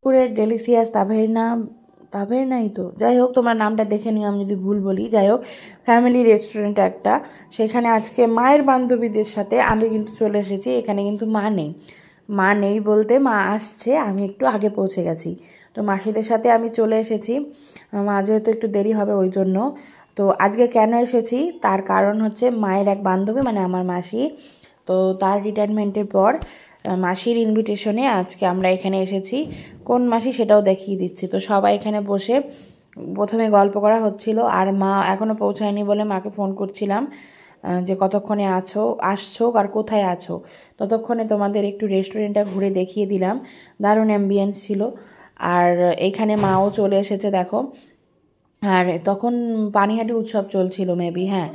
পুরে ডেলিসিয়াস তাভেরনাই তো, যাই হোক তোমরা নামটা দেখে নিও আমি যদি ভুল বলি। যাই হোক, ফ্যামিলি রেস্টুরেন্ট একটা, সেখানে আজকে মায়ের বান্ধবীদের সাথে আমি কিন্তু চলে এসেছি। এখানে কিন্তু মা নেই বলতে মা আসছে, আমি একটু আগে পৌঁছে গেছি। তো মাসিদের সাথে আমি চলে এসেছি, মা যেহেতু একটু দেরি হবে ওই জন্য। তো আজকে কেন এসেছি তার কারণ হচ্ছে মায়ের এক বান্ধবী মানে আমার মাসি, তো তার রিটায়ারমেন্টের পর মাসির ইনভিটেশনে আজকে আমরা এখানে এসেছি। কোন মাসি সেটাও দেখিয়ে দিচ্ছি। তো সবাই এখানে বসে প্রথমে গল্প করা হচ্ছিল, আর মা এখনও পৌঁছায়নি বলে মাকে ফোন করছিলাম যে কতক্ষণে আসছো আর কোথায় আছো। ততক্ষণে তোমাদের একটু রেস্টুরেন্টটা ঘুরে দেখিয়ে দিলাম, দারুণ অ্যাম্বিয়েন্স ছিল। আর এইখানে মাও চলে এসেছে দেখো। আর তখন পানিহাটি উৎসব চলছিল মেবি, হ্যাঁ,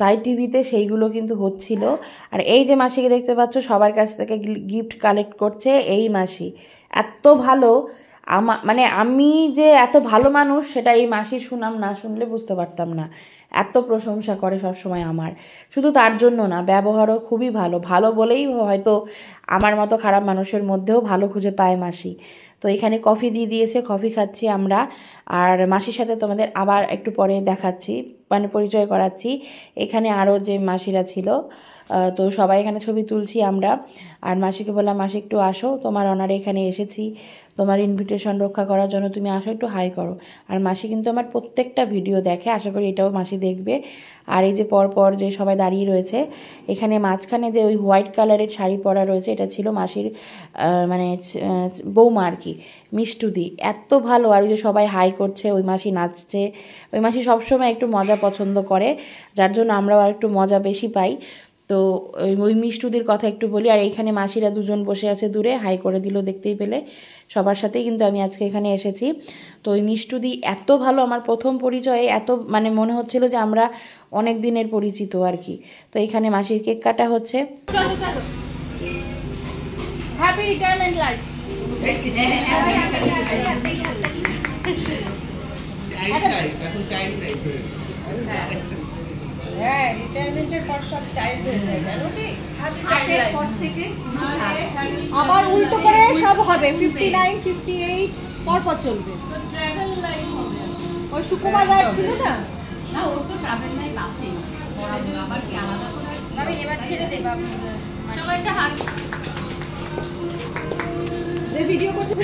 তাই টিভিতে সেইগুলো কিন্তু হচ্ছিল। আর এই যে মাসিকে দেখতে পাচ্ছ সবার কাছ থেকে গিফট কালেক্ট করছে এই মাসি, এত ভালো। মানে আমি যে এত ভালো মানুষ সেটা এই মাসির সুনাম না শুনলে বুঝতে পারতাম না। এত প্রশংসা করে সবসময় আমার, শুধু তার জন্য না, ব্যবহারও খুবই ভালো বলেই হয়তো আমার মতো খারাপ মানুষের মধ্যেও ভালো খুঁজে পায় মাসি। তো এখানে কফি দিয়ে দিয়েছে, কফি খাচ্ছি আমরা। আর মাসির সাথে তোমাদের আবার একটু পরে দেখাচ্ছি, মানে পরিচয় করাচ্ছি। এখানে আরও যে মাসিরা ছিল, তো সবাই এখানে ছবি তুলছি আমরা। আর মাসিকে বললাম মাসি একটু আসো, তোমার অনারে এখানে এসেছি, তোমার ইনভিটেশন রক্ষা করার জন্য, তুমি আসো একটু হাই করো। আর মাসি কিন্তু আমার প্রত্যেকটা ভিডিও দেখে, আশা করি এটাও মাসি দেখবে। আর এই যে পরপর যে সবাই দাঁড়িয়ে রয়েছে, এখানে মাঝখানে যে ওই হোয়াইট কালারের শাড়ি পরা রয়েছে এটা ছিল মাসির মানে বৌমা আর কি, মিষ্টুদি, এত ভালো। আর ওই যে সবাই হাই করছে, ওই মাসি নাচছে। ওই মাসি সবসময় একটু মজা পছন্দ করে, যার জন্য আমরাও আর একটু মজা বেশি পাই। তো ওই মিষ্টুদির কথা একটু বলি। আর এইখানে মাসিরা দুজন বসে আছে দূরে, হাই করে দিল দেখতেই পেলে। সবার সাথেই কিন্তু আমি আজকে এখানে এসেছি। তো ওই মিষ্টুদি এত ভালো, আমার প্রথম পরিচয়ে এত মানে মনে হচ্ছিল যে আমরা অনেক দিনের পরিচিত আর কি। তো এখানে মাসির কেক কাটা হচ্ছে। Happy retirement life. হ্যাঁ, রিটায়ারমেন্টের পর সব চাইল্ড হয়ে যায়, জানো কি? পর থেকে আবার উল্টো করে সব হবে, 59, 58 পর চলবে। তো ট্রাভেল লাইফ হবে। ওই সুকুমার রায় ছিল না? না, ওর তো ট্রাভেল লাইফ আছে। আবার কি আলাদা করে? আমি এবার ছেড়ে দেব আপনাদের। সবাই একটা হাত। যে ভিডিও করছে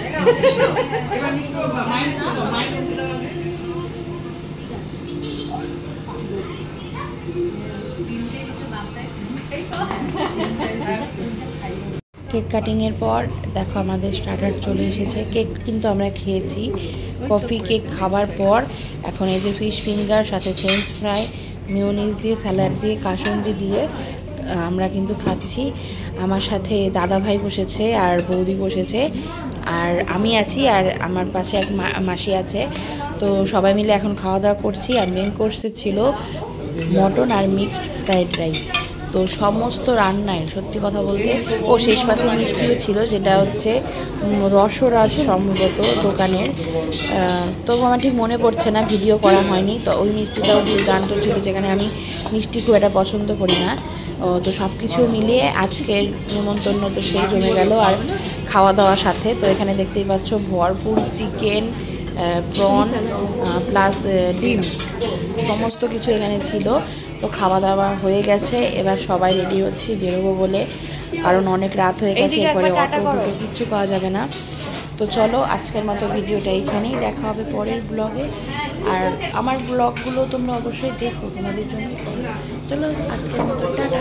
এবার মিষ্টি মাইন্ড কেক কাটিংয়ের পর দেখো আমাদের স্টার্টার চলে এসেছে। কেক কিন্তু আমরা খেয়েছি, কফি কেক খাবার পর এখন এই যে ফিশ ফিঙ্গার সাথে ফ্রেঞ্চ ফ্রাই, মিউনিস দিয়ে, স্যালাড দিয়ে, কাসুন্দি দিয়ে আমরা কিন্তু খাচ্ছি। আমার সাথে দাদা ভাই বসেছে আর বৌদি বসেছে, আর আমি আছি, আর আমার পাশে এক মাসি আছে। তো সবাই মিলে এখন খাওয়া দাওয়া করছি। আর মেন কোর্সে ছিল মটন আর মিক্সড ফ্রাইড রাইস। তো সমস্ত রান্নায় সত্যি কথা বলতে, ও শেষ পাতে মিষ্টিও ছিল, যেটা হচ্ছে রসরাজ সম্ভবত দোকানের, তো আমার ঠিক মনে পড়ছে না, ভিডিও করা হয়নি। তো ওই মিষ্টিটাও দুর্দান্ত ছিল, যেখানে আমি মিষ্টি খুব একটা পছন্দ করি না। তো সব কিছু মিলিয়ে আজকের নিমন্ত্রণ তো সেই জমে গেল আর খাওয়া দাওয়ার সাথে। তো এখানে দেখতেই পাচ্ছ ভরপুর চিকেন, প্রন প্লাস ডিম, সমস্ত কিছু এখানে ছিল। তো খাওয়া দাওয়া হয়ে গেছে, এবার সবাই রেডি হচ্ছি বেরোবো বলে, কারণ অনেক রাত হয়ে গেছে, এরপরে অটো কিচ্ছু পাওয়া যাবে না। তো চলো আজকের মতো ভিডিওটা এইখানেই, দেখা হবে পরের ব্লগে। আর আমার ব্লগগুলো তোমরা অবশ্যই দেখো, তোমাদের জন্য। চলো আজকের মতো টাটা।